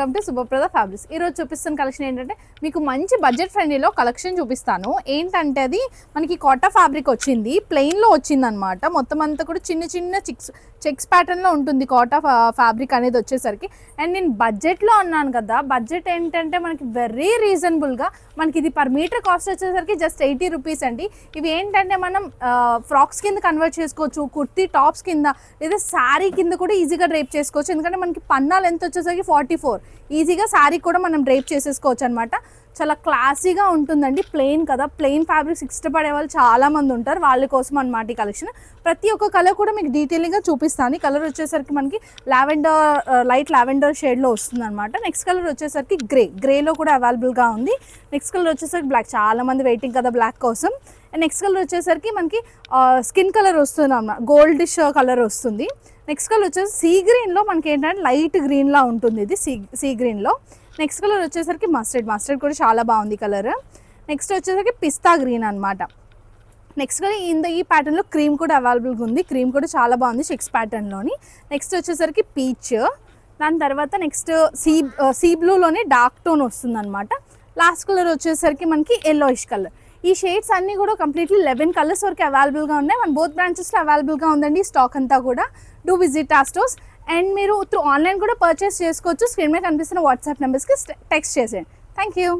Welcome to Subhaprada fabrics. ఈరోజు చూపిస్తున్న collection ఏంటంటే మీకు మంచి బడ్జెట్ ఫ్రెండ్లీలో కలెక్షన్ చూపిస్తాను. ఏంటంటే అది మనకి కాటా ఫ్యాబ్రిక్ వచ్చింది, ప్లెయిన్లో వచ్చింది అనమాట. మొత్తం అంతా కూడా చిన్న చిన్న చెక్స్ ప్యాటర్న్లో ఉంటుంది కాటా ఫ్యాబ్రిక్ అనేది వచ్చేసరికి. అండ్ నేను బడ్జెట్లో అన్నాను కదా, బడ్జెట్ ఏంటంటే మనకి వెరీ రీజనబుల్గా మనకి ఇది పర్ మీటర్ కాస్ట్ వచ్చేసరికి జస్ట్ 80 రూపీస్ అండి. ఇవి ఏంటంటే మనం ఫ్రాక్స్ కింద కన్వర్ట్ చేసుకోవచ్చు, కుర్తీ టాప్స్ కింద లేదా శారీ కింద కూడా ఈజీగా డ్రైప్ చేసుకోవచ్చు. ఎందుకంటే మనకి పన్నాలు ఎంత వచ్చేసరికి 44, ఈజీగా శారీ కూడా మనం డ్రైప్ చేసేసుకోవచ్చు అనమాట. చాలా క్లాసీగా ఉంటుందండి. ప్లెయిన్ కదా, ప్లెయిన్ ఫ్యాబ్రిక్స్ ఇష్టపడే వాళ్ళు చాలామంది ఉంటారు, వాళ్ళ కోసం అనమాట ఈ కలెక్షన్. ప్రతి ఒక్క కలర్ కూడా మీకు డీటెయిలింగ్గా చూపిస్తాను. ఈ కలర్ వచ్చేసరికి మనకి లైట్ లావెండర్ షేడ్లో వస్తుంది అనమాట. నెక్స్ట్ కలర్ వచ్చేసరికి గ్రేలో కూడా అవైలబుల్గా ఉంది. నెక్స్ట్ కలర్ వచ్చేసరికి బ్లాక్, చాలామంది వెయిటింగ్ కదా బ్లాక్ కోసం. అండ్ నెక్స్ట్ కలర్ వచ్చేసరికి మనకి స్కిన్ కలర్ వస్తుంది అన్నమాట, గోల్డిష్ కలర్ వస్తుంది. నెక్స్ట్ కలర్ వచ్చేసి సీ గ్రీన్లో మనకి ఏంటంటే లైట్ గ్రీన్లా ఉంటుంది, ఇది సీ గ్రీన్లో. నెక్స్ట్ కలర్ వచ్చేసరికి మస్టర్డ్ కూడా చాలా బాగుంది కలర్. నెక్స్ట్ వచ్చేసరికి పిస్తా గ్రీన్ అనమాట. నెక్స్ట్ కలర్ ఈ ప్యాటర్న్లో క్రీమ్ కూడా అవైలబుల్గా ఉంది, క్రీమ్ కూడా చాలా బాగుంది చెక్స్ ప్యాటర్న్లోని. నెక్స్ట్ వచ్చేసరికి పీచ్, దాని తర్వాత నెక్స్ట్ సీ బ్లూలోనే డార్క్ టోన్ వస్తుంది అనమాట. లాస్ట్ కలర్ వచ్చేసరికి మనకి ఎల్లోయిష్ కలర్. ఈ షేడ్స్ అన్నీ కూడా కంప్లీట్లీ 11 కలర్స్ వరకు అవైలబుల్గా ఉన్నాయి. మన బోత్ బ్రాంచెస్లో అవైలబుల్గా ఉందండి స్టాక్ అంతా కూడా. డూ విజిట్ ఆ స్టోర్స్. అండ్ మీరు త్రూ ఆన్లైన్ కూడా పర్చేస్ చేసుకోవచ్చు. స్క్రీన్ మీద కనిపిస్తున్న వాట్సాప్ నెంబర్స్కి టెక్స్ట్ చేసేయండి. Thank you.